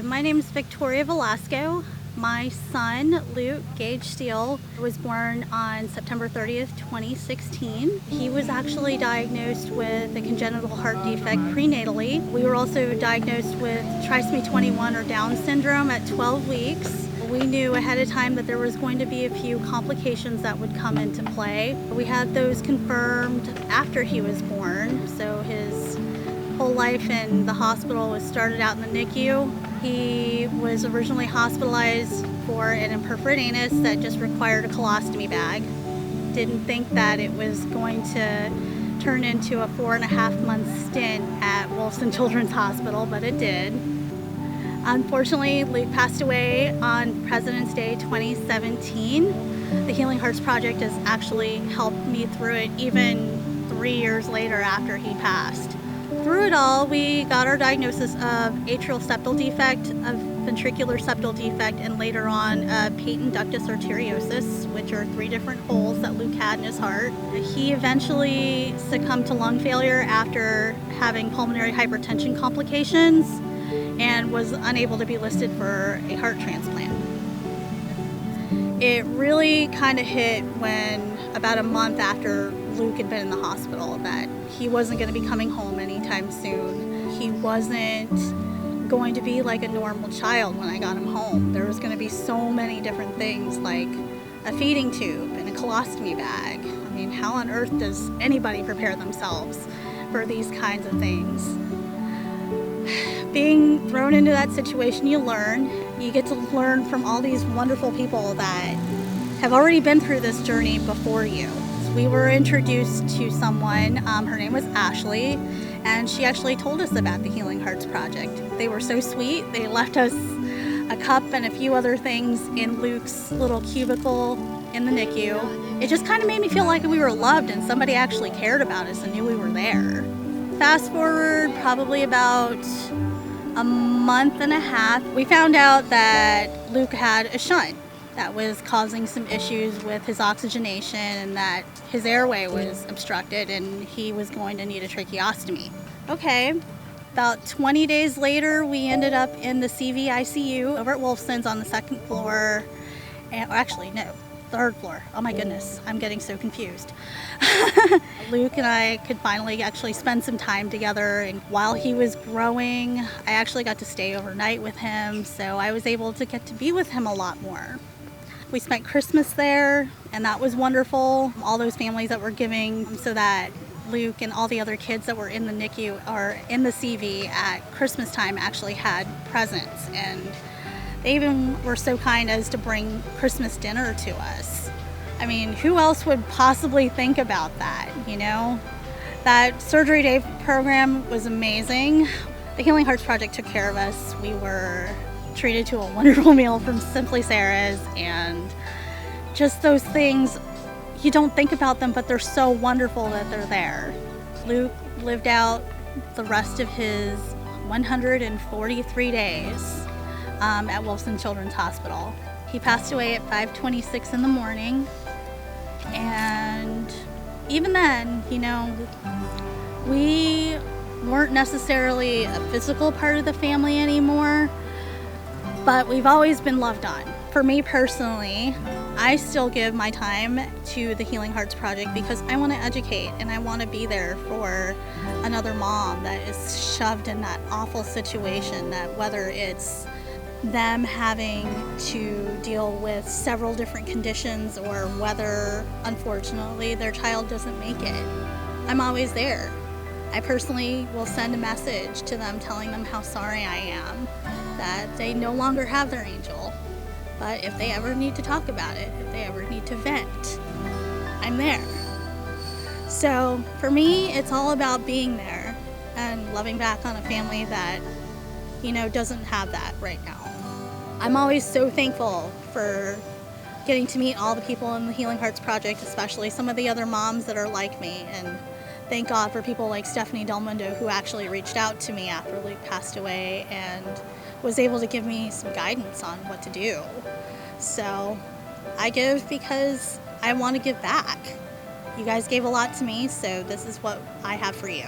My name is Victoria Velasco. My son, Luke Gage Steele, was born on September 30th, 2016. He was actually diagnosed with a congenital heart defect prenatally. We were also diagnosed with trisomy 21 or Down syndrome at 12 weeks. We knew ahead of time that there was going to be a few complications that would come into play. We had those confirmed after he was born, so his whole life in the hospital was started out in the NICU. He was originally hospitalized for an imperforate anus that just required a colostomy bag. Didn't think that it was going to turn into a 4.5-month stint at Wolfson Children's Hospital, but it did. Unfortunately, Luke passed away on President's Day 2017. The Healing Hearts Project has actually helped me through it even 3 years later after he passed. Through it all, we got our diagnosis of atrial septal defect, of ventricular septal defect, and later on patent ductus arteriosus, which are 3 different holes that Luke had in his heart. He eventually succumbed to lung failure after having pulmonary hypertension complications and was unable to be listed for a heart transplant. It really kind of hit when about a month after Luke had been in the hospital that he wasn't going to be coming home anytime soon. He wasn't going to be like a normal child when I got him home. There was going to be so many different things like a feeding tube and a colostomy bag. I mean, how on earth does anybody prepare themselves for these kinds of things? Being thrown into that situation, you learn. You get to learn from all these wonderful people that have already been through this journey before you. We were introduced to someone, her name was Ashley, and she actually told us about the Healing Hearts Project. They were so sweet. They left us a cup and a few other things in Luke's little cubicle in the NICU. It just kind of made me feel like we were loved and somebody actually cared about us and knew we were there. Fast forward probably about a month and a half, we found out that Luke had a shunt that was causing some issues with his oxygenation and that his airway was obstructed and he was going to need a tracheostomy. Okay, about 20 days later, we ended up in the CV ICU over at Wolfson's on the 2nd floor, and actually, no, 3rd floor. Oh my goodness, I'm getting so confused. Luke and I could finally actually spend some time together, and while he was growing, I actually got to stay overnight with him, so I was able to get to be with him a lot more. We spent Christmas there, and that was wonderful. All those families that were giving so that Luke and all the other kids that were in the NICU or in the CV at Christmas time actually had presents, and they even were so kind as to bring Christmas dinner to us. I mean, who else would possibly think about that, you know? That Surgery Day program was amazing. The Healing Hearts Project took care of us. We were treated to a wonderful meal from Simply Sarah's, and just those things, you don't think about them, but they're so wonderful that they're there. Luke lived out the rest of his 143 days at Wolfson Children's Hospital. He passed away at 5:26 in the morning, and even then, you know, we weren't necessarily a physical part of the family anymore, but we've always been loved on. For me personally, I still give my time to the Healing Hearts Project because I want to educate and I want to be there for another mom that is shoved in that awful situation, that whether it's them having to deal with several different conditions or whether, unfortunately, their child doesn't make it. I'm always there. I personally will send a message to them telling them how sorry I am, that they no longer have their angel. But if they ever need to talk about it, if they ever need to vent, I'm there. So for me, it's all about being there and loving back on a family that, you know, doesn't have that right now. I'm always so thankful for getting to meet all the people in the Healing Hearts Project, especially some of the other moms that are like me. And thank God for people like Stephanie Del Mundo, who actually reached out to me after Luke passed away and was able to give me some guidance on what to do. So I give because I want to give back. You guys gave a lot to me, so this is what I have for you.